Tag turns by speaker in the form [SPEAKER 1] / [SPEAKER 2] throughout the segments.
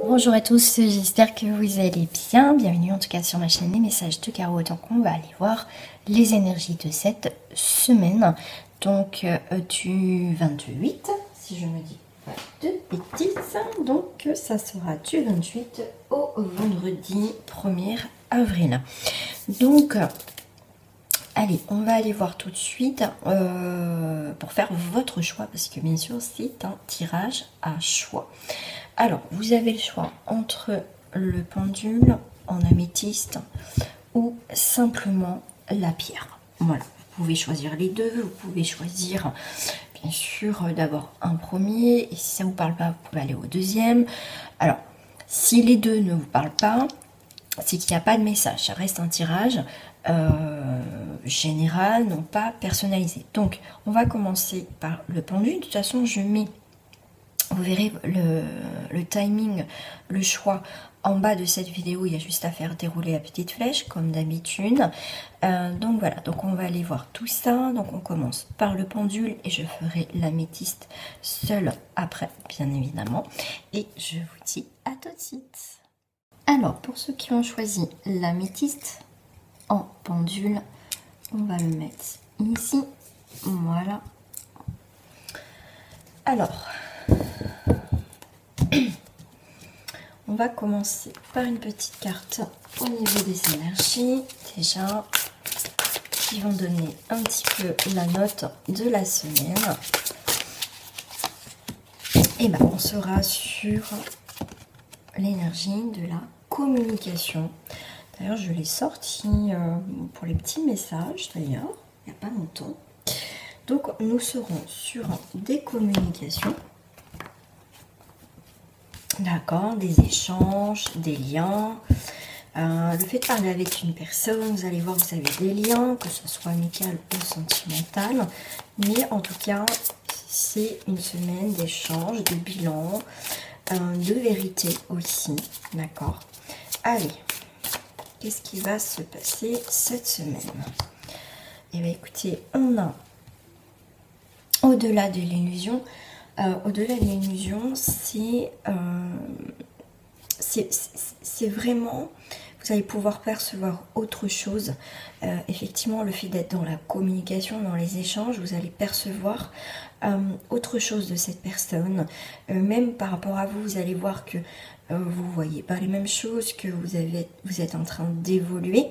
[SPEAKER 1] Bonjour à tous, j'espère que vous allez bien. Bienvenue en tout cas sur ma chaîne Les Messages de Caro. Donc on va aller voir les énergies de cette semaine. Donc du 28, si je me dis pas de bêtises. Donc ça sera du 28 au vendredi 1er avril. Donc allez, on va aller voir tout de suite pour faire votre choix, parce que bien sûr c'est un tirage à choix. Alors, vous avez le choix entre le pendule en améthyste ou simplement la pierre. Voilà, vous pouvez choisir les deux, vous pouvez choisir bien sûr d'abord un premier, et si ça ne vous parle pas, vous pouvez aller au deuxième. Alors, si les deux ne vous parlent pas, c'est qu'il n'y a pas de message, ça reste un tirage général, non pas personnalisé. Donc, on va commencer par le pendule. De toute façon, je mets... Vous verrez le timing, le choix en bas de cette vidéo. Il y a juste à faire dérouler la petite flèche comme d'habitude. Donc voilà, donc on va aller voir tout ça. Donc on commence par le pendule et je ferai l'améthyste seule après, bien évidemment. Et je vous dis à tout de suite. Alors pour ceux qui ont choisi l'améthyste en pendule, on va le mettre ici. Voilà. Alors... on va commencer par une petite carte au niveau des énergies, déjà, qui vont donner un petit peu la note de la semaine. Et ben, on sera sur l'énergie de la communication. D'ailleurs, je l'ai sorti pour les petits messages, d'ailleurs, il n'y a pas longtemps. Donc, nous serons sur des communications. D'accord, des échanges, des liens. Le fait de parler avec une personne, vous allez voir, vous avez des liens, que ce soit amical ou sentimental. Mais en tout cas, c'est une semaine d'échanges, de bilan, de vérité aussi. D'accord. Allez, qu'est-ce qui va se passer cette semaine? Eh bien, écoutez, on a au-delà de l'illusion. Au-delà de l'illusion, c'est vraiment, vous allez pouvoir percevoir autre chose. Effectivement, le fait d'être dans la communication, dans les échanges, vous allez percevoir autre chose de cette personne. Même par rapport à vous, vous allez voir que vous ne voyez pas les mêmes choses, que vous êtes en train d'évoluer.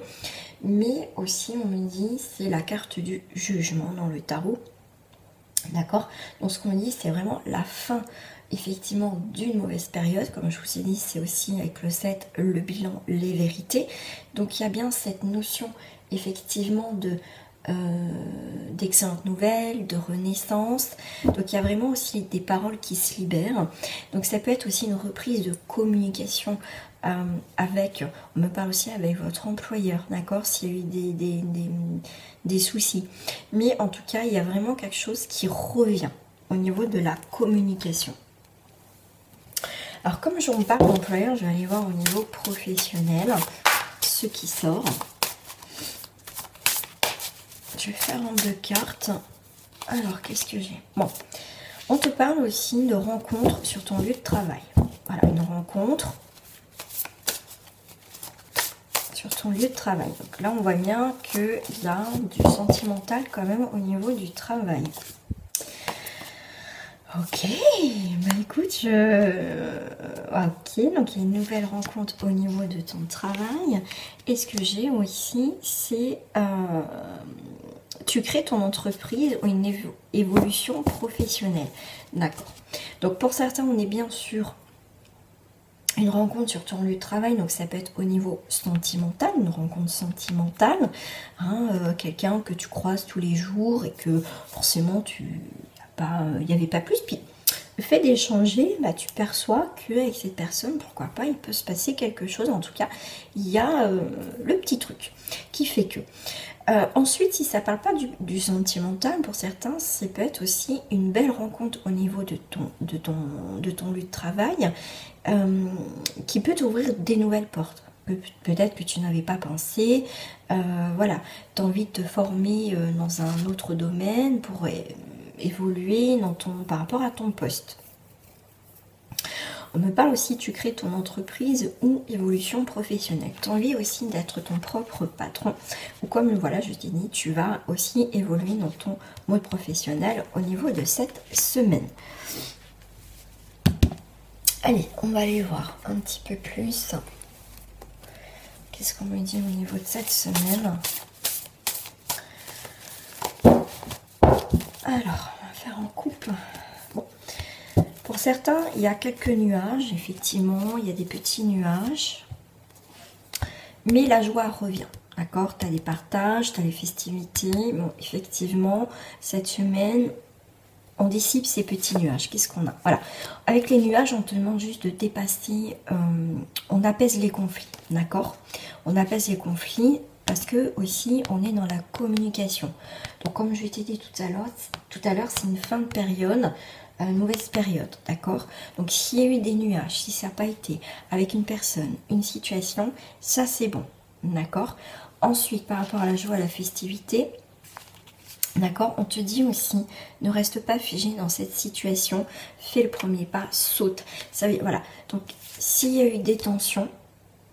[SPEAKER 1] Mais aussi, on me dit, c'est la carte du jugement dans le tarot. D'accord, donc ce qu'on dit, c'est vraiment la fin effectivement d'une mauvaise période. Comme je vous ai dit, c'est aussi avec le 7, le bilan, les vérités. Donc il y a bien cette notion effectivement de d'excellentes nouvelles, de renaissance. Donc il y a vraiment aussi des paroles qui se libèrent. Donc ça peut être aussi une reprise de communication avec, on me parle aussi avec votre employeur, d'accord, s'il y a eu des soucis. Mais en tout cas, il y a vraiment quelque chose qui revient au niveau de la communication. Alors comme j'en parle d'employeur, je vais aller voir au niveau professionnel ce qui sort. Je vais faire en deux cartes. Alors, qu'est-ce que j'ai? Bon, on te parle aussi de rencontres sur ton lieu de travail. Voilà, une rencontre sur ton lieu de travail. Donc là, on voit bien qu'il y a du sentimental quand même au niveau du travail. Ok, bah écoute, ok, donc il y a une nouvelle rencontre au niveau de ton travail. Et ce que j'ai aussi, c'est... tu crées ton entreprise ou une évolution professionnelle. D'accord. Donc pour certains, on est bien sûr une rencontre sur ton lieu de travail, donc ça peut être au niveau sentimental, une rencontre sentimentale, hein, quelqu'un que tu croises tous les jours et que forcément il n'y avait pas plus. Puis le fait d'échanger, bah, tu perçois qu'avec cette personne, pourquoi pas, il peut se passer quelque chose. En tout cas, il y a le petit truc qui fait que. Ensuite, si ça ne parle pas du sentimental, pour certains, ça peut être aussi une belle rencontre au niveau de ton lieu de travail qui peut t'ouvrir des nouvelles portes. Peut-être que tu n'avais pas pensé, voilà, tu as envie de te former dans un autre domaine pour évoluer par rapport à ton poste. On me parle aussi, tu crées ton entreprise ou évolution professionnelle. Tu as envie aussi d'être ton propre patron. Ou comme voilà, je t'ai dit, tu vas aussi évoluer dans ton mode professionnel au niveau de cette semaine. Allez, on va aller voir un petit peu plus. Qu'est-ce qu'on me dit au niveau de cette semaine? Alors, on va faire en couple. Bon. Pour certains, il y a quelques nuages, effectivement, il y a des petits nuages. Mais la joie revient, d'accord? Tu as des partages, tu as les festivités. Bon, effectivement, cette semaine, on dissipe ces petits nuages. Qu'est-ce qu'on a? Voilà. Avec les nuages, on te demande juste de dépasser, on apaise les conflits, d'accord? On apaise les conflits parce que aussi, on est dans la communication. Donc, comme je t'ai dit tout à l'heure, c'est une fin de période, une mauvaise période, d'accord? Donc, s'il y a eu des nuages, si ça n'a pas été avec une personne, une situation, ça c'est bon, d'accord? Ensuite, par rapport à la joie, à la festivité, d'accord, on te dit aussi, ne reste pas figé dans cette situation, fais le premier pas, saute. Ça, voilà, donc s'il y a eu des tensions,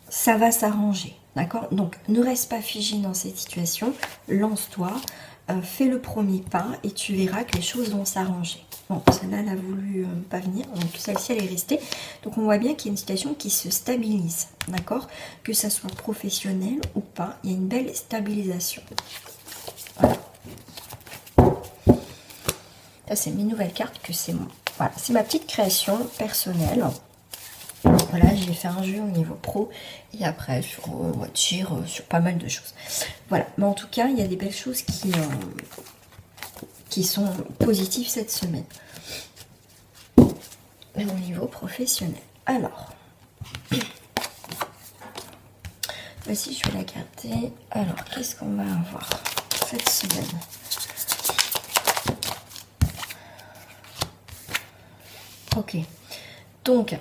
[SPEAKER 1] ça va s'arranger, d'accord? Donc ne reste pas figé dans cette situation, lance-toi, fais le premier pas et tu verras que les choses vont s'arranger. Bon, celle-là, elle a voulu pas venir, donc celle-ci, elle est restée. Donc on voit bien qu'il y a une situation qui se stabilise, d'accord? Que ça soit professionnel ou pas, il y a une belle stabilisation. Voilà. Ça, c'est mes nouvelles cartes que c'est mon. Voilà, c'est ma petite création personnelle. Voilà, j'ai fait un jeu au niveau pro et après sur voiture, sur pas mal de choses. Voilà, mais en tout cas, il y a des belles choses qui sont positives cette semaine. Même au niveau professionnel. Alors, voici, je vais la garder. Alors, qu'est-ce qu'on va avoir cette semaine? Ok, donc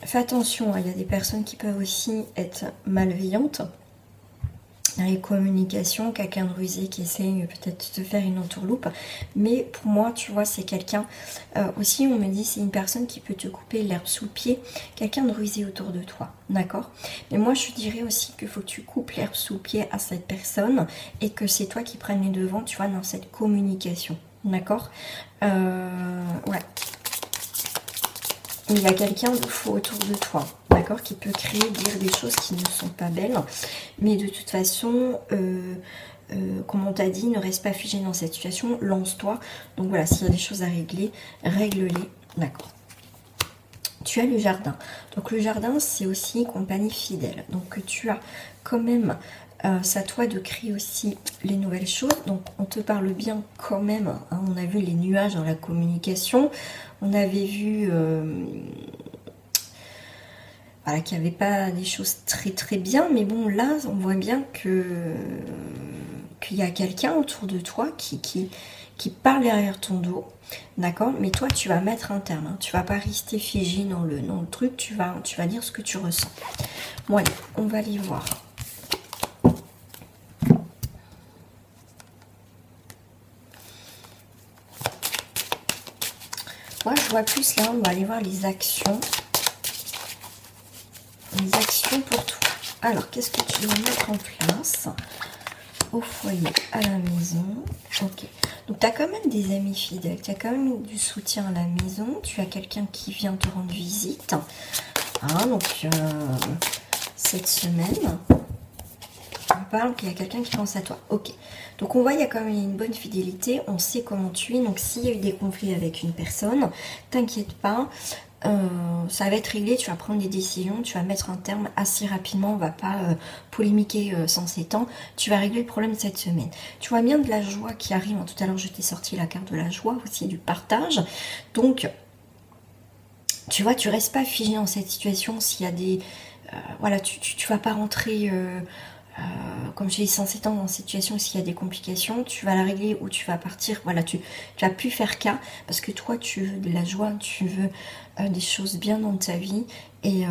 [SPEAKER 1] fais attention, il y a des personnes qui peuvent aussi être malveillantes dans les communications, quelqu'un de rusé qui essaye peut-être de te faire une entourloupe, mais pour moi, tu vois, c'est quelqu'un, aussi on me dit c'est une personne qui peut te couper l'herbe sous le pied, quelqu'un de rusé autour de toi, d'accord? Mais moi je dirais aussi qu'il faut que tu coupes l'herbe sous le pied à cette personne et que c'est toi qui prennes les devants, tu vois, dans cette communication, d'accord? Ouais. Il y a quelqu'un de faux autour de toi, d'accord, qui peut créer, dire des choses qui ne sont pas belles. Mais de toute façon, comme on t'a dit, ne reste pas figé dans cette situation, lance-toi. Donc voilà, s'il y a des choses à régler, règle-les, d'accord. Tu as le jardin. Donc le jardin, c'est aussi compagnie fidèle. Donc tu as quand même... c'est à toi de créer aussi les nouvelles choses. Donc on te parle bien quand même, hein. On a vu les nuages dans la communication. On avait vu voilà, qu'il n'y avait pas des choses très très bien. Mais bon, là, on voit bien qu'il y a quelqu'un autour de toi qui parle derrière ton dos. D'accord? Mais toi, tu vas mettre un terme. Hein. Tu vas pas rester figé dans le truc. Tu vas dire ce que tu ressens. Bon, allez, on va aller voir. Moi, je vois plus là, on va aller voir les actions. Les actions pour toi. Alors, qu'est-ce que tu dois mettre en place au foyer, à la maison? Ok. Donc, tu as quand même des amis fidèles. Tu as quand même du soutien à la maison. Tu as quelqu'un qui vient te rendre visite. Ah, donc, cette semaine, on parle qu'il y a quelqu'un qui pense à toi. Ok. Donc on voit il y a quand même une bonne fidélité, on sait comment tu es. Donc s'il y a eu des conflits avec une personne, t'inquiète pas, ça va être réglé, tu vas prendre des décisions, tu vas mettre un terme assez rapidement, on va pas polémiquer sans s'étendre, tu vas régler le problème cette semaine. Tu vois bien de la joie qui arrive, tout à l'heure je t'ai sorti la carte de la joie, aussi du partage. Donc tu vois, tu restes pas figé dans cette situation s'il y a des... voilà, tu vas pas rentrer... Comme je l'ai dit, sans s'étendre en situation, s'il y a des complications, tu vas la régler ou tu vas partir. Voilà, tu vas plus faire cas parce que toi, tu veux de la joie, tu veux des choses bien dans ta vie et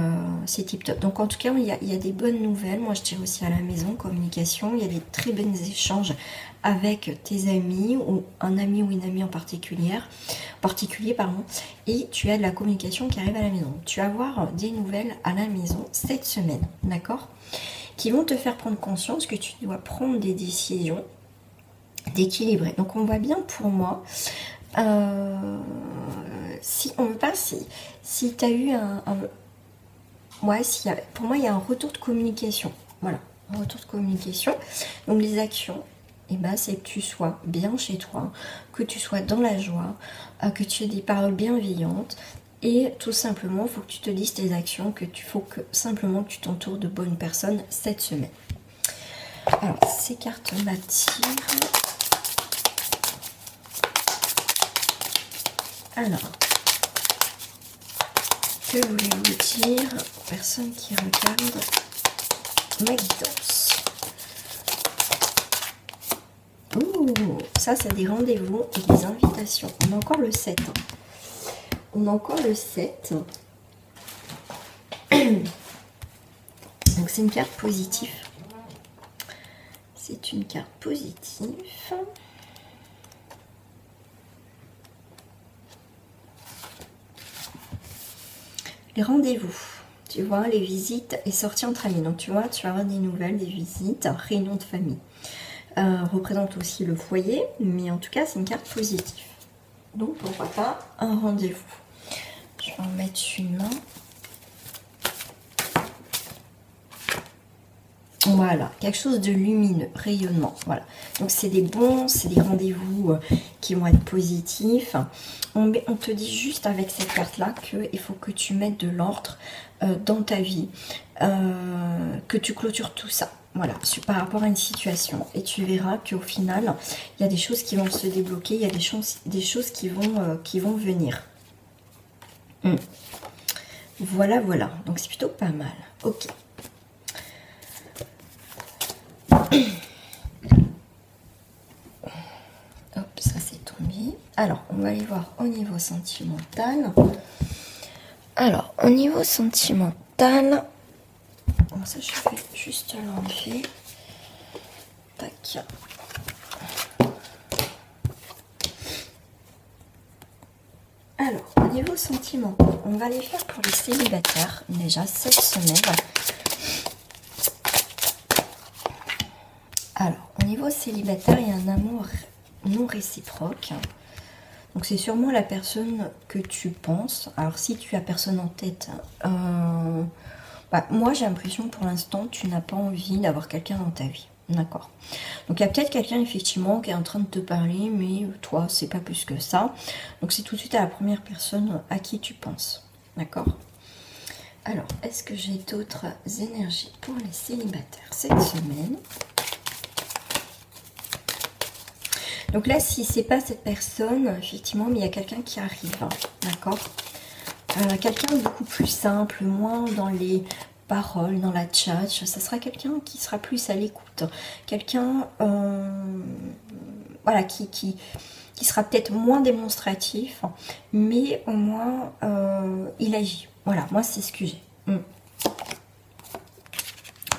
[SPEAKER 1] c'est tip top. Donc en tout cas, il y a des bonnes nouvelles. Moi, je tire aussi à la maison, communication. Il y a des très bons échanges avec tes amis ou un ami ou une amie en particulier, pardon, et tu as de la communication qui arrive à la maison. Tu vas avoir des nouvelles à la maison cette semaine, d'accord ? Qui vont te faire prendre conscience que tu dois prendre des décisions d'équilibrer. Donc on voit bien pour moi, si on me parle, si tu as eu ouais, pour moi il y a un retour de communication. Voilà, un retour de communication. Donc les actions, et ben, c'est que tu sois bien chez toi, que tu sois dans la joie, que tu aies des paroles bienveillantes. Et tout simplement, il faut que tu te dises tes actions, simplement que tu t'entoures de bonnes personnes cette semaine. Alors, ces cartes m'attirent. Alors, que voulez-vous dire aux personnes qui regardent ma guidance? Ouh, ça, c'est des rendez-vous et des invitations. On a encore le 7. On a encore le 7. Donc c'est une carte positive. C'est une carte positive. Les rendez-vous. Tu vois, les visites et sorties entre amis. Donc tu vois, tu vas avoir des nouvelles, des visites, réunions de famille. Représente aussi le foyer, mais en tout cas c'est une carte positive. Donc pourquoi pas un rendez-vous. Je vais en mettre une main. Voilà, quelque chose de lumineux, rayonnement. Voilà. Donc c'est des rendez-vous qui vont être positifs. On te dit juste avec cette carte-là qu'il faut que tu mettes de l'ordre dans ta vie, que tu clôtures tout ça. Voilà, par rapport à une situation. Et tu verras qu'au final, il y a des choses qui vont se débloquer, il y a des choses qui vont venir. Voilà, voilà. Donc c'est plutôt pas mal. Ok. Hop, ça c'est tombé. Alors, on va aller voir au niveau sentimental. Alors, au niveau sentimental, bon, ça je vais juste l'enlever. Tac. Alors, au niveau sentimental, on va les faire pour les célibataires, déjà cette semaine. Alors, au niveau célibataire, il y a un amour non réciproque. Donc, c'est sûrement la personne que tu penses. Alors, si tu as personne en tête, moi, j'ai l'impression pour l'instant, tu n'as pas envie d'avoir quelqu'un dans ta vie. D'accord. Donc, il y a peut-être quelqu'un, effectivement, qui est en train de te parler, mais toi, c'est pas plus que ça. Donc, c'est tout de suite à la première personne à qui tu penses. D'accord. Alors, est-ce que j'ai d'autres énergies pour les célibataires cette semaine? Donc là, si c'est pas cette personne, effectivement, mais il y a quelqu'un qui arrive, hein, d'accord. Quelqu'un de beaucoup plus simple, moins dans les paroles, dans la tchatch. Ça sera quelqu'un qui sera plus à l'écoute. Quelqu'un, voilà, qui sera peut-être moins démonstratif, mais au moins, il agit. Voilà, moi, c'est ce que j'ai.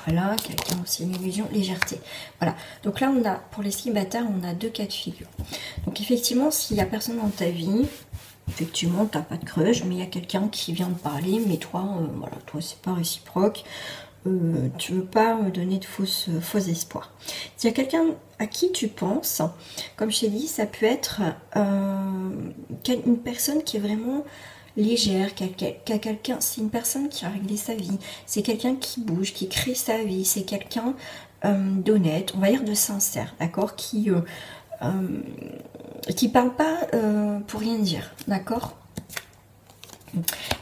[SPEAKER 1] Voilà, quelqu'un aussi, une illusion, légèreté. Voilà, donc là, on a, pour les célibataires, on a deux cas de figure. Donc effectivement, s'il n'y a personne dans ta vie, effectivement, tu n'as pas de crush, mais il y a quelqu'un qui vient de parler, mais toi, voilà, toi, c'est pas réciproque. Tu veux pas me donner de faux espoirs. S'il y a quelqu'un à qui tu penses, comme je t'ai dit, ça peut être une personne qui est vraiment légère, quelqu'un, c'est une personne qui a réglé sa vie, c'est quelqu'un qui bouge, qui crée sa vie, c'est quelqu'un d'honnête, on va dire de sincère, d'accord, qui parle pas pour rien dire, d'accord.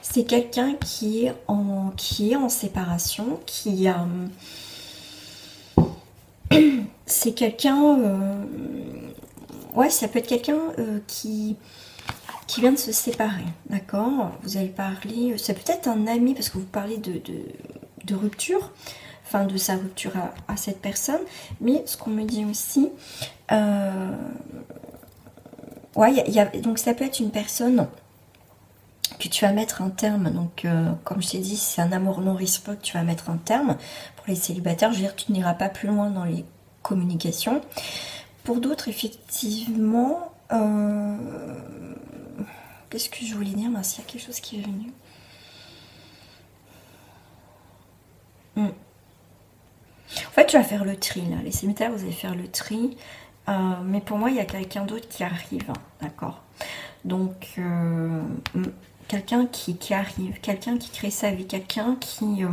[SPEAKER 1] C'est quelqu'un qui est en séparation, c'est quelqu'un, ouais, ça peut être quelqu'un qui vient de se séparer, d'accord. Vous allez parler, ça peut être un ami parce que vous parlez de rupture fin de sa rupture à cette personne. Mais ce qu'on me dit aussi, ouais, donc ça peut être une personne que tu vas mettre un terme. Donc, comme je t'ai dit, si c'est un amour non réciproque, tu vas mettre un terme. Pour les célibataires, je veux dire, tu n'iras pas plus loin dans les communications. Pour d'autres, effectivement, qu'est-ce que je voulais dire? Mince, il y a quelque chose qui est venu. En fait, tu vas faire le tri, là. Les célibataires, vous allez faire le tri. Mais pour moi, il y a quelqu'un d'autre qui arrive, hein, d'accord? Donc, quelqu'un qui arrive, quelqu'un qui crée sa vie, quelqu'un qui...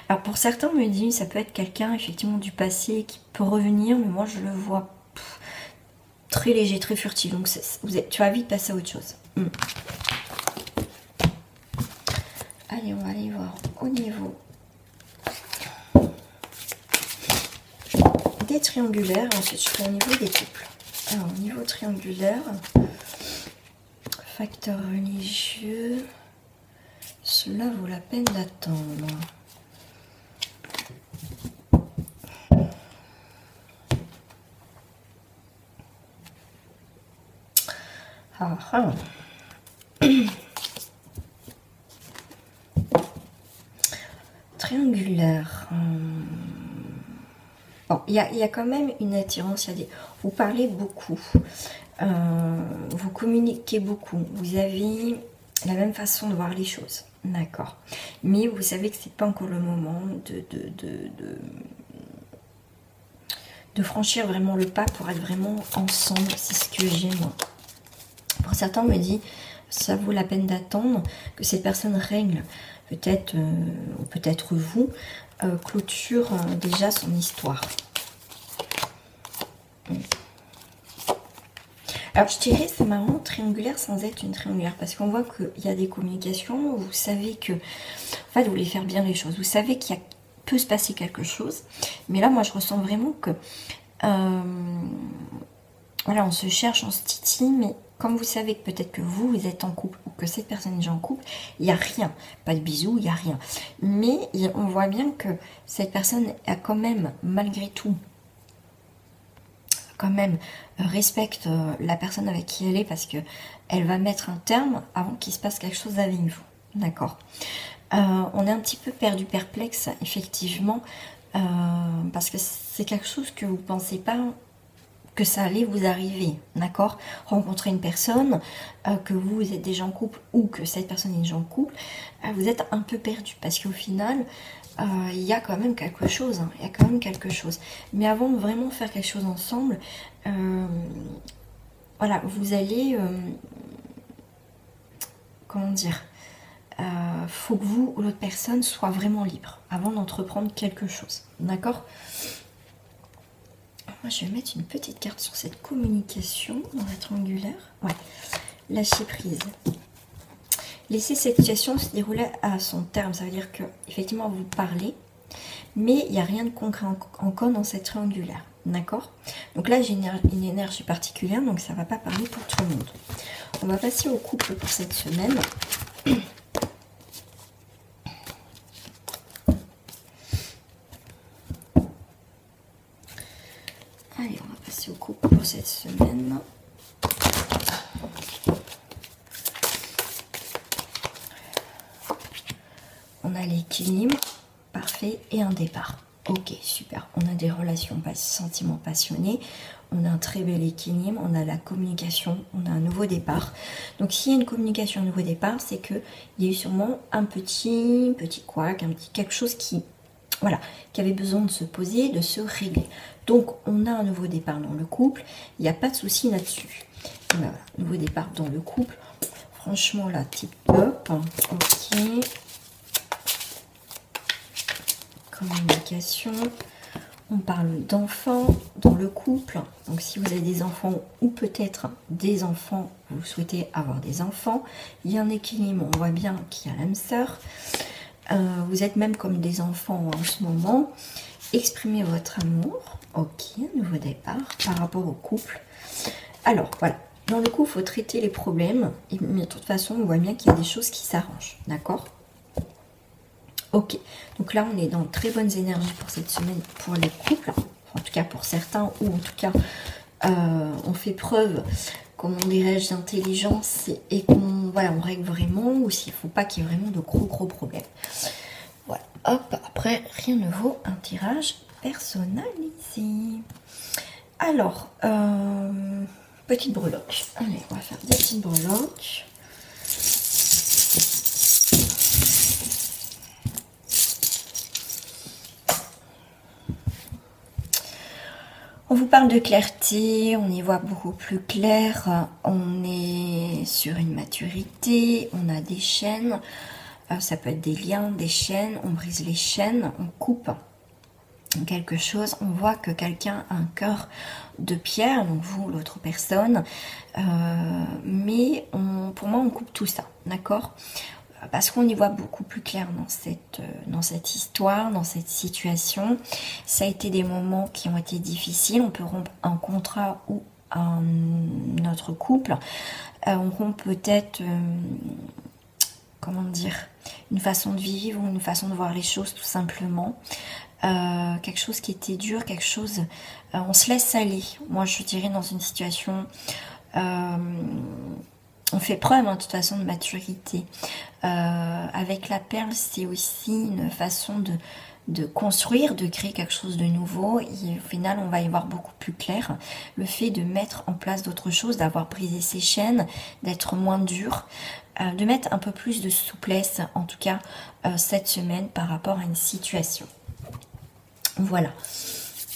[SPEAKER 1] Alors, pour certains, me dit, ça peut être quelqu'un, effectivement, du passé qui peut revenir, mais moi, je le vois très léger, très furtif. Donc, tu vas vite passer à autre chose. Allez, on va aller voir au niveau des triangulaires. Ensuite, je ferai au niveau des couples. Alors, au niveau triangulaire, facteur religieux, cela vaut la peine d'attendre. Triangulaire. Bon, il y a quand même une attirance. Vous parlez beaucoup. Vous communiquez beaucoup. Vous avez la même façon de voir les choses. D'accord. Mais vous savez que c'est pas encore le moment de franchir vraiment le pas pour être vraiment ensemble. C'est ce que j'ai, moi. Pour certains, on me dit, ça vaut la peine d'attendre que cette personne règle, peut-être, ou peut-être vous, clôture déjà son histoire. Alors, je dirais, c'est marrant, triangulaire sans être une triangulaire, parce qu'on voit qu'il y a des communications, où vous savez que, en fait, vous voulez faire bien les choses, vous savez qu'il peut se passer quelque chose, mais là, moi, je ressens vraiment que, voilà, on se cherche, on se titille, mais comme vous savez que peut-être que vous êtes en couple, ou que cette personne est déjà en couple, il n'y a rien, pas de bisous, il n'y a rien. Mais on voit bien que cette personne a quand même, malgré tout, quand même respecte la personne avec qui elle est, parce que elle va mettre un terme avant qu'il se passe quelque chose avec vous. D'accord. On est un petit peu perdu, perplexe, effectivement, parce que c'est quelque chose que vous ne pensez pas que ça allait vous arriver, d'accord? Rencontrer une personne, que vous êtes déjà en couple ou que cette personne est déjà en couple, vous êtes un peu perdu, parce qu'au final, il y a quand même quelque chose, hein, il y a quand même quelque chose. Mais avant de vraiment faire quelque chose ensemble, voilà, vous allez, comment dire, faut que vous ou l'autre personne soit vraiment libre avant d'entreprendre quelque chose, d'accord? Moi, je vais mettre une petite carte sur cette communication dans la triangulaire. Ouais, lâcher prise. Laisser cette situation se dérouler à son terme. Ça veut dire que, effectivement, vous parlez, mais il n'y a rien de concret encore dans cette triangulaire. D'accord? Donc là, j'ai une énergie particulière, donc ça ne va pas parler pour tout le monde. On va passer au couple pour cette semaine. Allez, on va passer au couple pour cette semaine. On a l'équilibre, parfait, et un départ. Ok, super. On a des relations, sentiments passionnés. On a un très bel équilibre. On a la communication. On a un nouveau départ. Donc, s'il y a une communication, un nouveau départ, c'est qu'il y a eu sûrement un petit couac, un petit quelque chose qui, voilà, qui avait besoin de se poser, de se régler. Donc, on a un nouveau départ dans le couple. Il n'y a pas de souci là-dessus. Voilà, nouveau départ dans le couple. Franchement, là, tip top. Ok. Communication. On parle d'enfants dans le couple. Donc, si vous avez des enfants ou peut-être des enfants, vous souhaitez avoir des enfants, il y a un équilibre. On voit bien qu'il y a l'âme sœur. Vous êtes même comme des enfants en ce moment. Exprimez votre amour. Ok, nouveau départ par rapport au couple. Alors, voilà. Dans le couple, il faut traiter les problèmes. Mais de toute façon, on voit bien qu'il y a des choses qui s'arrangent. D'accord? Ok, donc là on est dans de très bonnes énergies pour cette semaine pour les couples, en tout cas pour certains, ou en tout cas on fait preuve, comment dirais-je, d'intelligence et qu'on voilà, on règle vraiment, ou s'il ne faut pas qu'il y ait vraiment de gros problèmes. Voilà, hop, après rien ne vaut un tirage personnalisé. Alors, petite breloque. Allez, on va faire des petites breloques. On vous parle de clarté, on y voit beaucoup plus clair, on est sur une maturité, on a des chaînes, ça peut être des liens, des chaînes, on brise les chaînes, on coupe quelque chose, on voit que quelqu'un a un cœur de pierre, donc vous, l'autre personne, mais pour moi on coupe tout ça, d'accord ? Parce qu'on y voit beaucoup plus clair dans cette histoire, dans cette situation. Ça a été des moments qui ont été difficiles. On peut rompre un contrat ou notre couple. On rompt peut-être, comment dire, une façon de vivre ou une façon de voir les choses tout simplement. Quelque chose qui était dur, quelque chose... on se laisse aller. Moi, je dirais dans une situation... on fait preuve, hein, de toute façon, de maturité. Avec la perle, c'est aussi une façon de construire, de créer quelque chose de nouveau. Et au final, on va y voir beaucoup plus clair. Le fait de mettre en place d'autres choses, d'avoir brisé ses chaînes, d'être moins dur, de mettre un peu plus de souplesse, en tout cas, cette semaine par rapport à une situation. Voilà.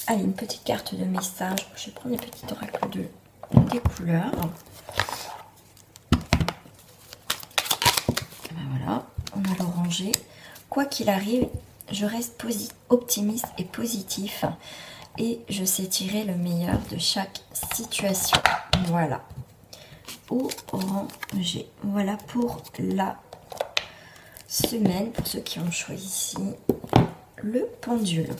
[SPEAKER 1] Allez, une petite carte de message. Je vais prendre les petits oracles des couleurs. Voilà, on a l'oranger. Quoi qu'il arrive, je reste optimiste et positif et je sais tirer le meilleur de chaque situation. Voilà, oranger. Voilà pour la semaine, pour ceux qui ont choisi le pendule.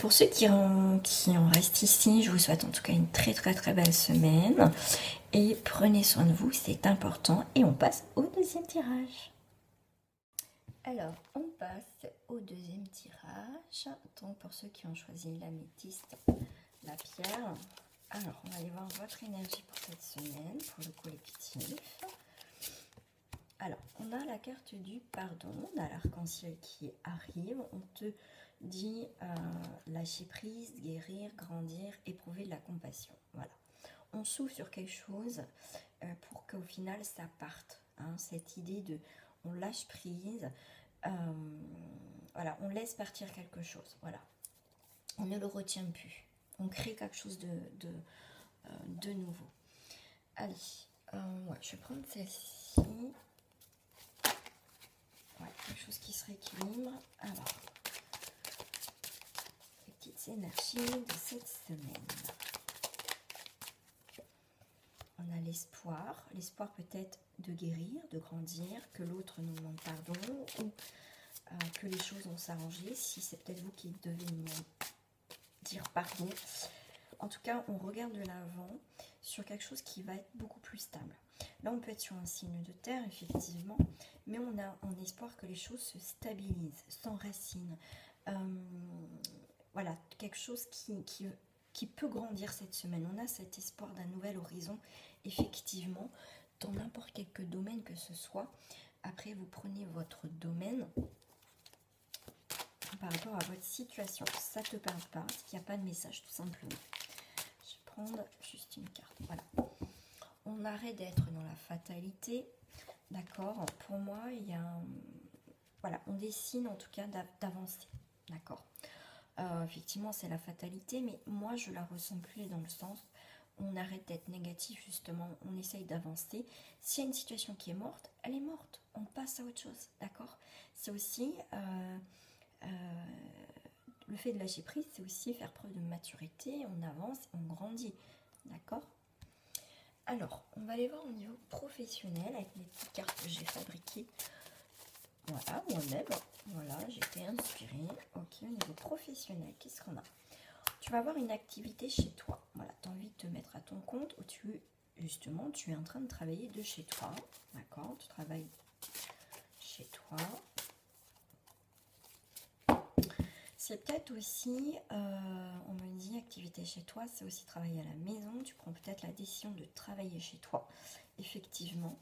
[SPEAKER 1] Pour ceux qui en restent ici, je vous souhaite en tout cas une très belle semaine. Et prenez soin de vous, c'est important. Et on passe au deuxième tirage. Alors, on passe au deuxième tirage. Donc, pour ceux qui ont choisi l'améthyste, la pierre. Alors, on va aller voir votre énergie pour cette semaine, pour le collectif. Alors, on a la carte du pardon, on a l'arc-en-ciel qui arrive. On te dit lâcher prise, guérir, grandir, éprouver de la compassion. Voilà. On souffle sur quelque chose pour qu'au final ça parte. Hein, cette idée de on lâche prise, voilà, on laisse partir quelque chose. Voilà, on ne le retient plus. On crée quelque chose de nouveau. Allez, ouais, je vais prendre celle-ci. Ouais, quelque chose qui se rééquilibre. Alors, les petites énergies de cette semaine. On a l'espoir peut-être de guérir, de grandir, que l'autre nous demande pardon ou que les choses vont s'arranger, si c'est peut-être vous qui devez nous dire pardon. En tout cas, on regarde de l'avant sur quelque chose qui va être beaucoup plus stable. Là, on peut être sur un signe de terre, effectivement, mais on a en espoir que les choses se stabilisent, s'enracinent. Voilà, quelque chose qui peut grandir cette semaine. On a cet espoir d'un nouvel horizon, effectivement, dans n'importe quel domaine que ce soit. Après, vous prenez votre domaine par rapport à votre situation. Ça ne te parle pas, parce qu'il n'y a pas de message, tout simplement. Je vais prendre juste une carte. Voilà. On arrête d'être dans la fatalité. D'accord. Pour moi, il y a voilà, on dessine en tout cas d'avancer. D'accord. Effectivement, c'est la fatalité, mais moi, je la ressens plus dans le sens on arrête d'être négatif, justement, on essaye d'avancer. S'il y a une situation qui est morte, elle est morte. On passe à autre chose, d'accord. C'est aussi... le fait de lâcher prise, c'est aussi faire preuve de maturité, on avance, on grandit, d'accord. Alors, on va aller voir au niveau professionnel avec mes petites cartes que j'ai fabriquées. Voilà, moi-même, voilà, j'ai été inspirée. Ok, au niveau professionnel, qu'est-ce qu'on a? Tu vas avoir une activité chez toi. Voilà, tu as envie de te mettre à ton compte ou tu es en train de travailler de chez toi. D'accord, tu travailles chez toi. C'est peut-être aussi, on me dit, activité chez toi, c'est aussi travailler à la maison. Tu prends peut-être la décision de travailler chez toi, effectivement.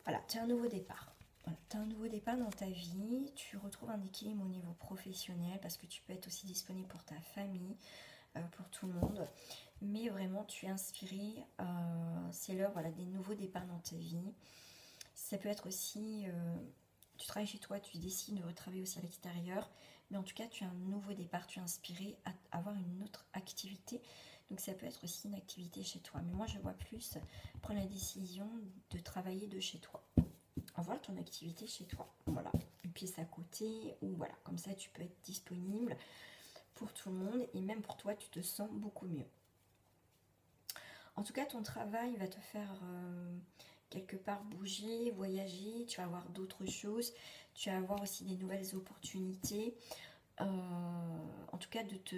[SPEAKER 1] Voilà, tu as un nouveau départ. Voilà, tu as un nouveau départ dans ta vie. Tu retrouves un équilibre au niveau professionnel parce que tu peux être aussi disponible pour ta famille, pour tout le monde. Mais vraiment, tu es inspiré. C'est l'heure, voilà, des nouveaux départs dans ta vie. Ça peut être aussi... tu travailles chez toi, tu décides de retravailler aussi à l'extérieur, mais en tout cas tu as un nouveau départ, tu es inspiré à avoir une autre activité, donc ça peut être aussi une activité chez toi. Mais moi je vois plus prendre la décision de travailler de chez toi, avoir ton activité chez toi, voilà, une pièce à côté, ou voilà, comme ça tu peux être disponible pour tout le monde, et même pour toi tu te sens beaucoup mieux. En tout cas, ton travail va te faire quelque part bouger, voyager, tu vas avoir d'autres choses, tu vas avoir aussi des nouvelles opportunités, en tout cas de te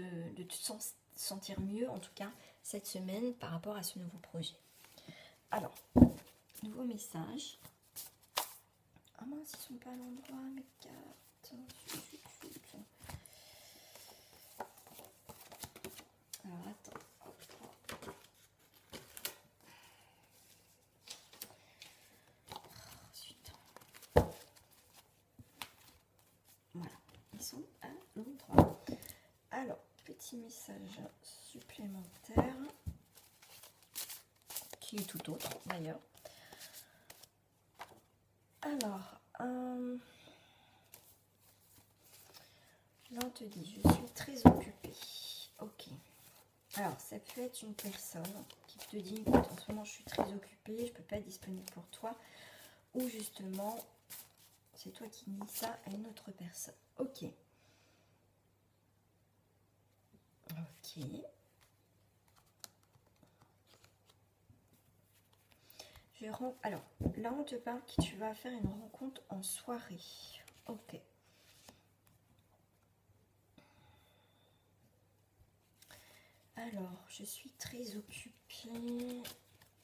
[SPEAKER 1] sentir mieux, en tout cas cette semaine par rapport à ce nouveau projet. Alors, nouveau message. Ah mince, ils sont pas à l'endroit, mes cartes. Alors attends. Voilà, ils sont à l'endroit. Alors, petit message supplémentaire, qui est tout autre d'ailleurs. Alors, là on te dit, je suis très occupée. Ok. Alors, ça peut être une personne qui te dit, écoute, en ce moment je suis très occupée, je peux pas être disponible pour toi. Ou justement, c'est toi qui dis ça à une autre personne. Ok. Ok. Alors, là on te parle que tu vas faire une rencontre en soirée. Ok. Alors, je suis très occupée.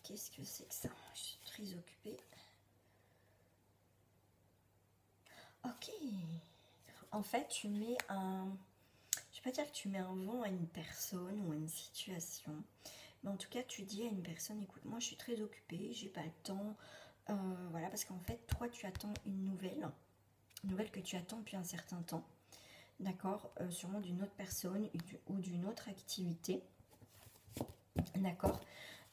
[SPEAKER 1] Qu'est-ce que c'est que ça? Je suis très occupée. Ok. En fait, tu mets un... Je vais pas dire que tu mets un vent à une personne ou à une situation. Mais en tout cas, tu dis à une personne, écoute, moi je suis très occupée, j'ai pas le temps. Voilà, parce qu'en fait, toi, tu attends une nouvelle que tu attends depuis un certain temps. D'accord, sûrement d'une autre personne ou d'une autre activité. D'accord.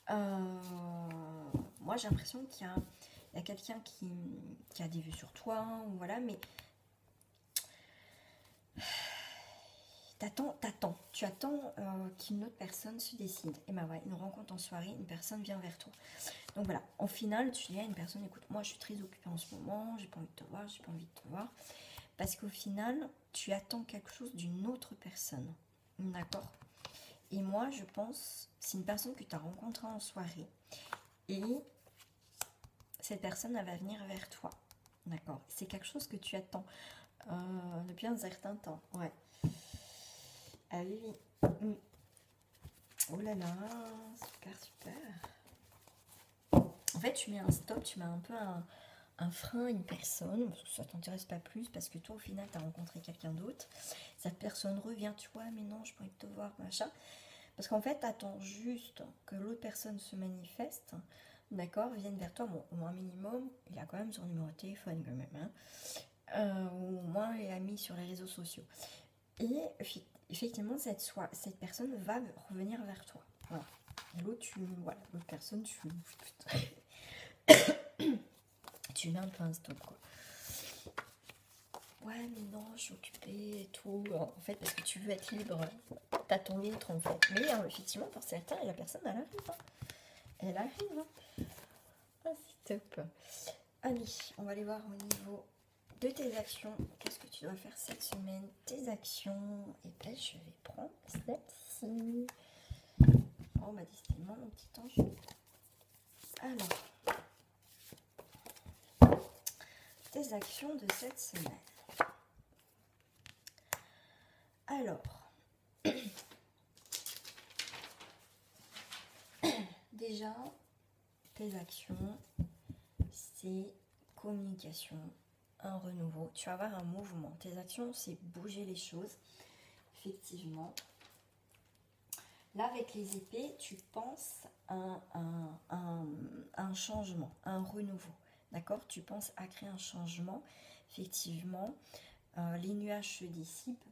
[SPEAKER 1] Moi j'ai l'impression qu'il y a quelqu'un qui a des vues sur toi, ou voilà, mais tu attends qu'une autre personne se décide. Et ben ouais, une rencontre en soirée, une personne vient vers toi. Donc voilà, en final, tu dis à une personne, écoute, moi je suis très occupée en ce moment, j'ai pas envie de te voir, j'ai pas envie de te voir. Parce qu'au final, tu attends quelque chose d'une autre personne. D'accord. Et moi, je pense, c'est une personne que tu as rencontrée en soirée. Et cette personne, elle va venir vers toi. D'accord. C'est quelque chose que tu attends depuis un certain temps. Ouais. Ah oui, oui. Oh là là, super, super. En fait, tu mets un stop, tu mets un peu un frein à une personne, parce que ça t'intéresse pas plus, parce que toi, au final, tu as rencontré quelqu'un d'autre. Cette personne revient, tu vois, mais non, je peux pas te voir, machin. Parce qu'en fait, tu attends juste que l'autre personne se manifeste, d'accord, vienne vers toi. Bon, au moins minimum, il a quand même son numéro de téléphone, quand même. Hein. Ou au moins, il l'a mis sur les réseaux sociaux. Et effectivement, cette personne va revenir vers toi. Voilà. L'autre, l'autre personne, tu mets un peu un stop, quoi. Ouais, mais non, je suis occupée et tout. En fait, parce que tu veux être libre, t'attends l'autre, en fait. Mais effectivement, pour certains, la personne, elle arrive. Hein. Elle arrive. Hein. Ah, c'est top. Allez, on va aller voir au niveau de tes actions. Qu'est-ce que tu dois faire cette semaine? Tes actions. Et bien, je vais prendre celle-ci. Oh, bah, décidément, mon petit ange. Alors, tes actions de cette semaine. Alors, déjà, tes actions, c'est communication, un renouveau. Tu vas avoir un mouvement. Tes actions, c'est bouger les choses. Effectivement. Là, avec les épées, tu penses à un changement, à un renouveau. D'accord? Tu penses à créer un changement. Effectivement. Les nuages se dissipent.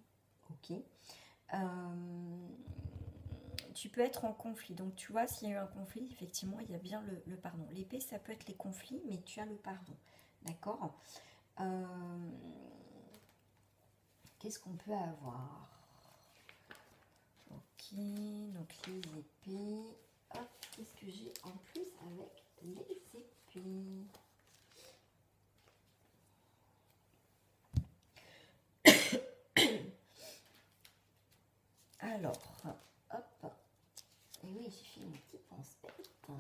[SPEAKER 1] Ok. Tu peux être en conflit. Donc, tu vois, s'il y a eu un conflit, effectivement, il y a bien le pardon. L'épée, ça peut être les conflits, mais tu as le pardon. D'accord? Qu'est-ce qu'on peut avoir? Ok, donc les épées. Hop, qu'est-ce que j'ai en plus avec les épées? Alors, hop. Et oui, j'ai fait une petite pensette.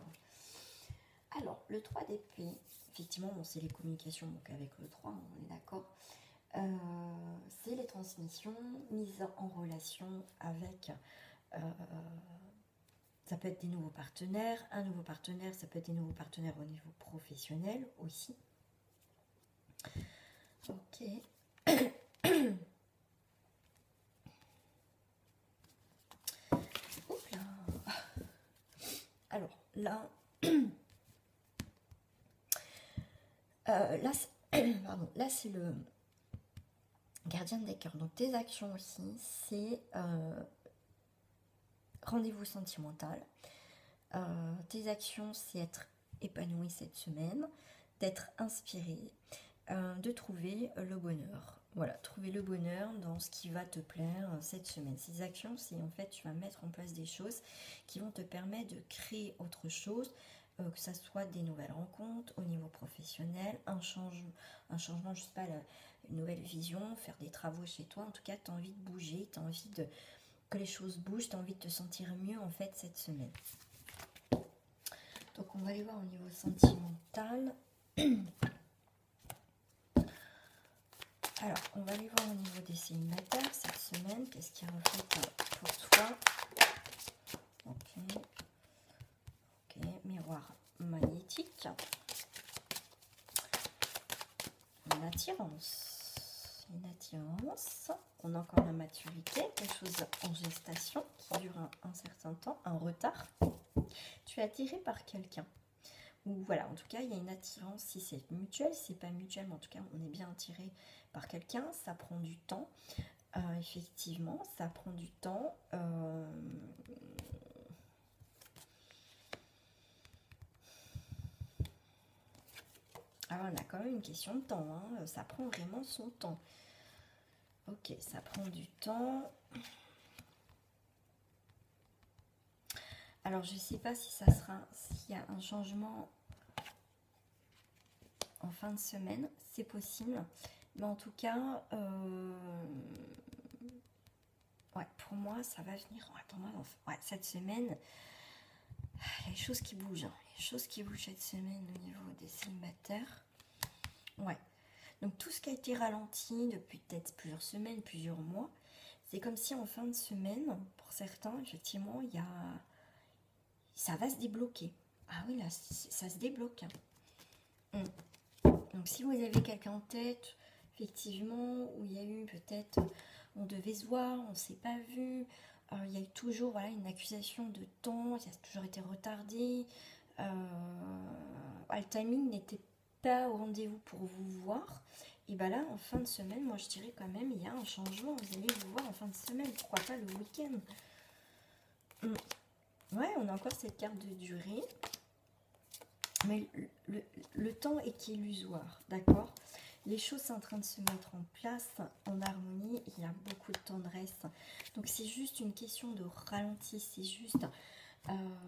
[SPEAKER 1] Alors, le 3 d'épée, effectivement, bon, c'est les communications, donc avec le 3, on est d'accord. C'est les transmissions, mise en relation avec... ça peut être des nouveaux partenaires. Un nouveau partenaire, ça peut être des nouveaux partenaires au niveau professionnel aussi. Ok. Oups là. Alors, là... là, c'est le gardien des cœurs. Donc, tes actions aussi, c'est rendez-vous sentimental. Tes actions, c'est être épanoui cette semaine, d'être inspiré, de trouver le bonheur. Voilà, trouver le bonheur dans ce qui va te plaire cette semaine. Ces actions, c'est en fait, tu vas mettre en place des choses qui vont te permettre de créer autre chose, que ça soit des nouvelles rencontres au niveau professionnel, un changement, je sais pas, une nouvelle vision, faire des travaux chez toi. En tout cas, tu as envie de bouger, tu as envie que les choses bougent, tu as envie de te sentir mieux en fait cette semaine. Donc on va aller voir au niveau sentimental. Alors, on va aller voir au niveau des célibataires cette semaine. Qu'est-ce qui reflète pour toi? Ok. Ok, miroir magnétique. Une attirance. Une attirance. On a encore la maturité, quelque chose en gestation qui dure un certain temps, un retard. Tu es attiré par quelqu'un. Ou voilà, en tout cas, il y a une attirance, si c'est mutuel, si c'est pas mutuel, mais en tout cas, on est bien attiré par quelqu'un, ça prend du temps. Effectivement, ça prend du temps. Alors, on a quand même une question de temps, hein. Ça prend vraiment son temps. Ok, ça prend du temps. Alors, je ne sais pas si ça sera, s'il y a un changement en fin de semaine, c'est possible. Mais en tout cas, ouais, pour moi, ça va venir. Attends-moi, ouais, cette semaine, il y a des choses qui bougent. Hein. Il y a des choses qui bougent cette semaine au niveau des célibataires. Ouais. Donc, tout ce qui a été ralenti depuis peut-être plusieurs semaines, plusieurs mois, c'est comme si en fin de semaine, pour certains, effectivement, il y a... ça va se débloquer. Ah oui, là, ça se débloque. Hein. Donc, si vous avez quelqu'un en tête, effectivement, où il y a eu peut-être, on devait se voir, on ne s'est pas vu, il y a eu toujours voilà, une accusation de temps, ça a toujours été retardé, le timing n'était pas au rendez-vous pour vous voir, et bien là, en fin de semaine, moi je dirais quand même, il y a un changement, vous allez vous voir en fin de semaine, pourquoi pas le week-end. Ouais, on a encore cette carte de durée. Mais le temps est illusoire, d'accord? Les choses sont en train de se mettre en place, en harmonie, il y a beaucoup de tendresse. Donc c'est juste une question de ralenti, c'est juste,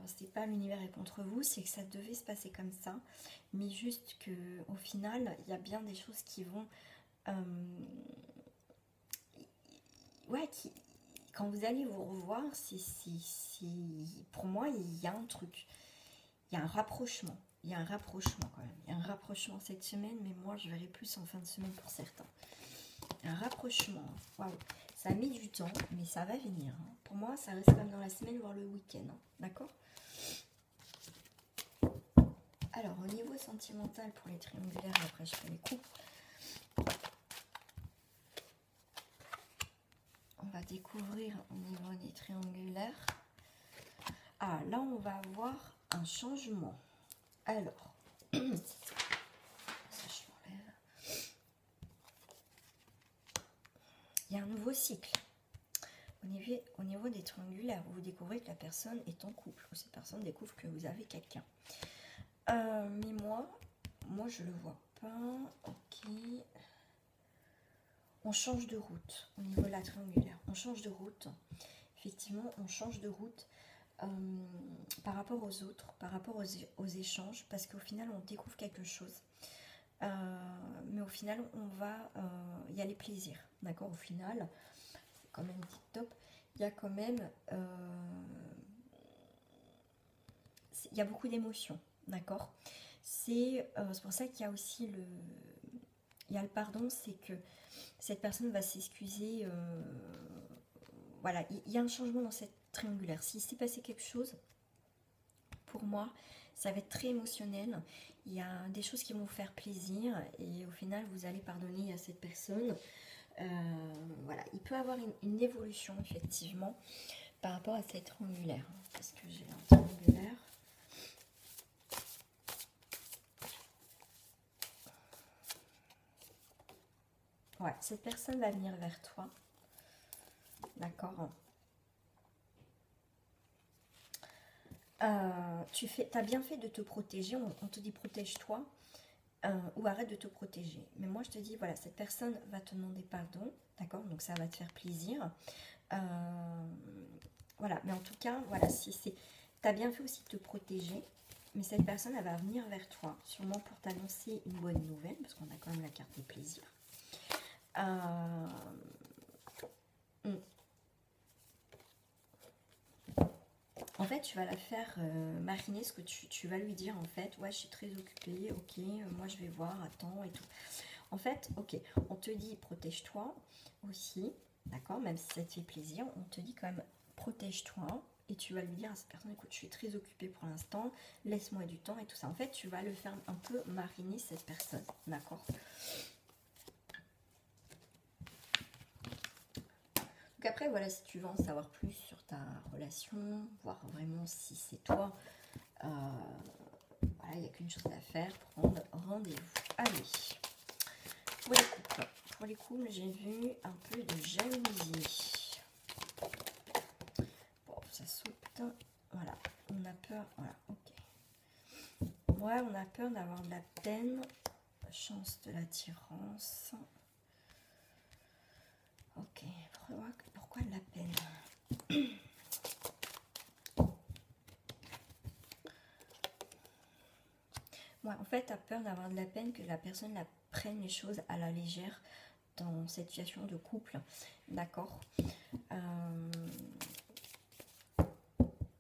[SPEAKER 1] c'est pas l'univers est contre vous, c'est que ça devait se passer comme ça. Mais juste que au final, il y a bien des choses qui vont... ouais, quand vous allez vous revoir, pour moi, il y a un truc, il y a un rapprochement. Il y a un rapprochement quand même. Il y a un rapprochement cette semaine, mais moi je verrai plus en fin de semaine pour certains. Un rapprochement. Waouh. Ça met du temps, mais ça va venir. Hein. Pour moi, ça reste comme dans la semaine, voire le week-end. Hein. D'accord? Alors, au niveau sentimental, pour les triangulaires, après je fais les coupes. On va découvrir au niveau des triangulaires. Ah, là, on va avoir un changement. Alors, ça, je l'enlève. Il y a un nouveau cycle. Au niveau des triangulaires, vous découvrez que la personne est en couple, ou cette personne découvre que vous avez quelqu'un. Mais moi, je le vois pas. Ok. On change de route au niveau de la triangulaire. On change de route. Effectivement, on change de route par rapport aux autres, par rapport aux échanges, parce qu'au final, on découvre quelque chose. Mais au final, on va y aller plaisir. D'accord? Au final, c'est quand même tip-top. Il y a quand même... il y a beaucoup d'émotions. D'accord? C'est pour ça qu'il y a aussi le... Il y a le pardon, c'est que cette personne va s'excuser. Voilà, il y a un changement dans cette triangulaire. S'il s'est passé quelque chose, pour moi, ça va être très émotionnel. Il y a des choses qui vont vous faire plaisir et au final, vous allez pardonner à cette personne. Voilà, il peut avoir une évolution, effectivement, par rapport à cette triangulaire. Parce que j'ai un triangulaire. Ouais, cette personne va venir vers toi. D'accord. Tu as bien fait de te protéger. On te dit protège-toi ou arrête de te protéger. Mais moi, je te dis, voilà, cette personne va te demander pardon. D'accord? Donc, ça va te faire plaisir. Voilà, mais en tout cas, voilà, tu as bien fait aussi de te protéger. Mais cette personne, elle va venir vers toi, sûrement pour t'annoncer une bonne nouvelle, parce qu'on a quand même la carte des plaisirs. En fait, tu vas la faire mariner, ce que tu vas lui dire en fait. Ouais, je suis très occupée, ok, moi je vais voir, attends et tout. En fait, ok, on te dit protège-toi aussi, d'accord, même si ça te fait plaisir, on te dit quand même protège-toi. Et tu vas lui dire à cette personne, écoute, je suis très occupée pour l'instant, laisse-moi du temps et tout ça. En fait, tu vas le faire un peu mariner cette personne, d'accord? Donc après, voilà, si tu veux en savoir plus sur ta relation, voir vraiment si c'est toi, voilà, il n'y a qu'une chose à faire, prendre rendez-vous. Allez, pour les couples, j'ai vu un peu de jalousie. Bon, ça saute. Voilà, on a peur, voilà, ok. Ouais, on a peur d'avoir de la peine, chance de l'attirance. Ok, pourquoi de la peine? Ouais, en fait, tu as peur d'avoir de la peine, que la personne prenne les choses à la légère dans cette situation de couple. D'accord?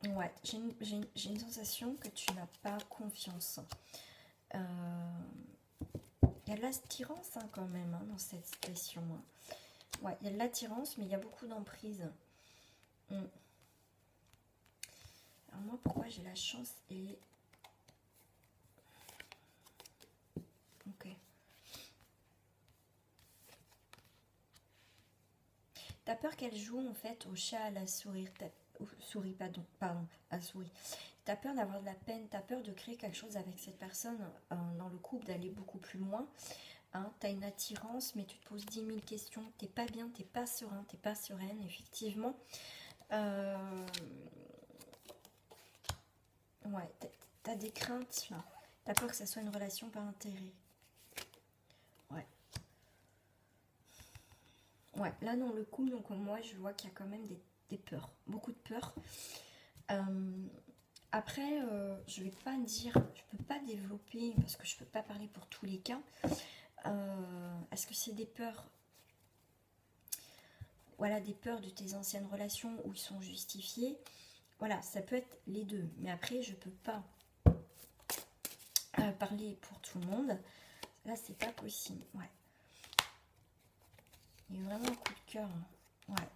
[SPEAKER 1] Ouais, j'ai une sensation que tu n'as pas confiance. Il y a de l'attirance quand même dans cette situation. Ouais, il y a de l'attirance, mais il y a beaucoup d'emprise. Alors moi, pourquoi j'ai la chance et... Ok. T'as peur qu'elle joue en fait au chat, à la souris, pardon, à souris. T'as peur d'avoir de la peine, t'as peur de créer quelque chose avec cette personne dans le couple, d'aller beaucoup plus loin. Hein, t'as une attirance, mais tu te poses 10 000 questions, t'es pas bien, t'es pas serein, t'es pas sereine, effectivement. Ouais, t'as des craintes là. T'as peur que ça soit une relation par intérêt. Ouais. Ouais, là dans le couple, donc moi je vois qu'il y a quand même des peurs, beaucoup de peurs. Après, je vais pas dire, je peux pas développer parce que je peux pas parler pour tous les cas. Est-ce que c'est des peurs, voilà, des peurs de tes anciennes relations où ils sont justifiés? Voilà, ça peut être les deux. Mais après, je peux pas parler pour tout le monde. Là, c'est pas possible. Ouais. Il y a vraiment un coup de cœur. Ouais.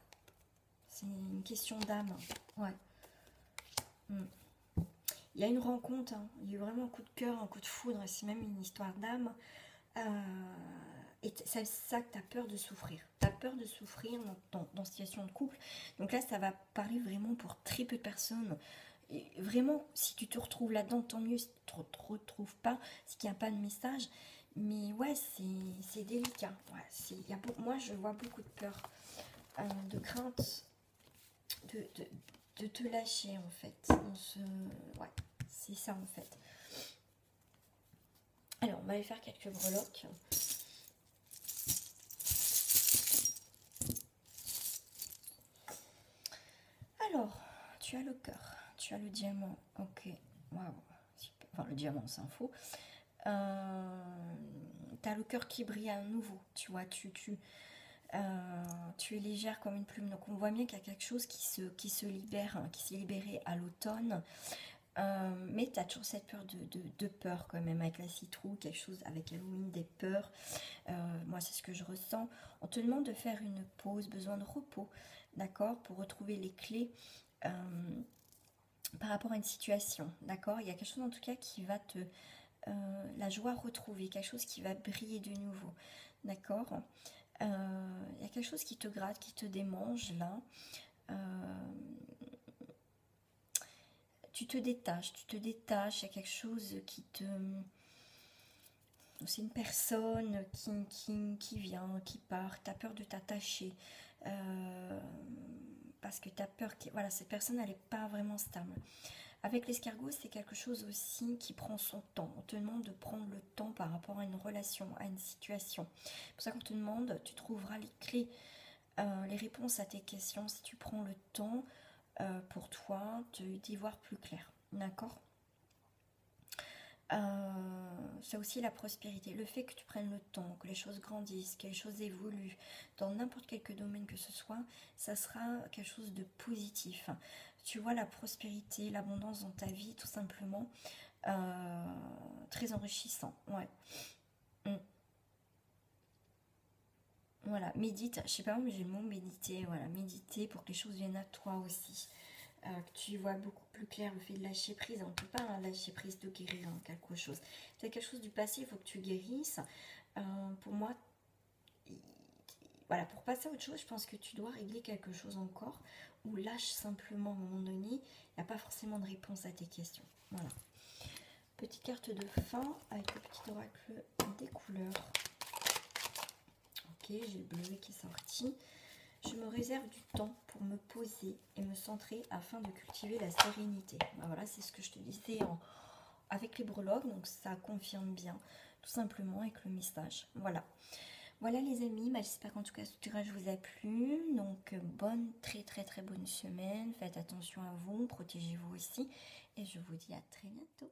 [SPEAKER 1] C'est une question d'âme. Ouais. Il y a une rencontre. Il y a eu vraiment un coup de cœur, un coup de foudre. C'est même une histoire d'âme. Et c'est ça que tu as peur de souffrir. Tu as peur de souffrir dans situation de couple. Donc là, ça va parler vraiment pour très peu de personnes. Et vraiment, si tu te retrouves là-dedans, tant mieux. Si tu ne te retrouves pas, si qu'il n'y a pas de message. Mais ouais, c'est délicat. Ouais, moi, je vois beaucoup de peur, de crainte de te lâcher, en fait. Ouais, c'est ça, en fait. Alors, on va aller faire quelques breloques. Alors, tu as le cœur, tu as le diamant, ok, waouh, enfin le diamant c'est un faux. Tu as le cœur qui brille à nouveau, tu vois, tu es légère comme une plume, donc on voit bien qu'il y a quelque chose qui se libère, hein, qui s'est libéré à l'automne. Mais tu as toujours cette peur de peur quand même avec la citrouille, quelque chose avec Halloween, des peurs. Moi, c'est ce que je ressens. On te demande de faire une pause, besoin de repos, d'accord, pour retrouver les clés par rapport à une situation, d'accord. Il y a quelque chose en tout cas qui va la joie retrouver, quelque chose qui va briller de nouveau, d'accord. Il y a quelque chose qui te gratte, qui te démange là. Tu te détaches, il y a quelque chose qui te... C'est une personne qui vient, qui part, tu as peur de t'attacher, parce que tu as peur que voilà, cette personne elle n'est pas vraiment stable. Avec l'escargot, c'est quelque chose aussi qui prend son temps. On te demande de prendre le temps par rapport à une relation, à une situation. C'est pour ça qu'on te demande, tu trouveras les clés, les réponses à tes questions si tu prends le temps pour toi d'y voir plus clair. D'accord ? C'est aussi la prospérité, le fait que tu prennes le temps, que les choses grandissent, que les choses évoluent dans n'importe quel domaine que ce soit, ça sera quelque chose de positif. Tu vois la prospérité, l'abondance dans ta vie, tout simplement, très enrichissant. Ouais. Voilà, médite, je sais pas où j'ai le mot méditer, voilà, méditer pour que les choses viennent à toi aussi. Que tu vois beaucoup plus clair le fait de lâcher prise. On ne peut pas lâcher prise de guérir quelque chose. C'est quelque chose du passé, il faut que tu guérisses. Pour moi, voilà, pour passer à autre chose, je pense que tu dois régler quelque chose encore. Ou lâche simplement à un moment donné. Il n'y a pas forcément de réponse à tes questions. Voilà. Petite carte de fin avec le petit oracle des couleurs. Ok, j'ai le bleu qui est sorti. Je me réserve du temps pour me poser et me centrer afin de cultiver la sérénité. Ben voilà, c'est ce que je te disais avec les breloques, donc ça confirme bien, tout simplement avec le message. Voilà. Voilà les amis, j'espère qu'en tout cas ce tirage vous a plu. Donc bonne, très bonne semaine. Faites attention à vous, protégez-vous aussi. Et je vous dis à très bientôt.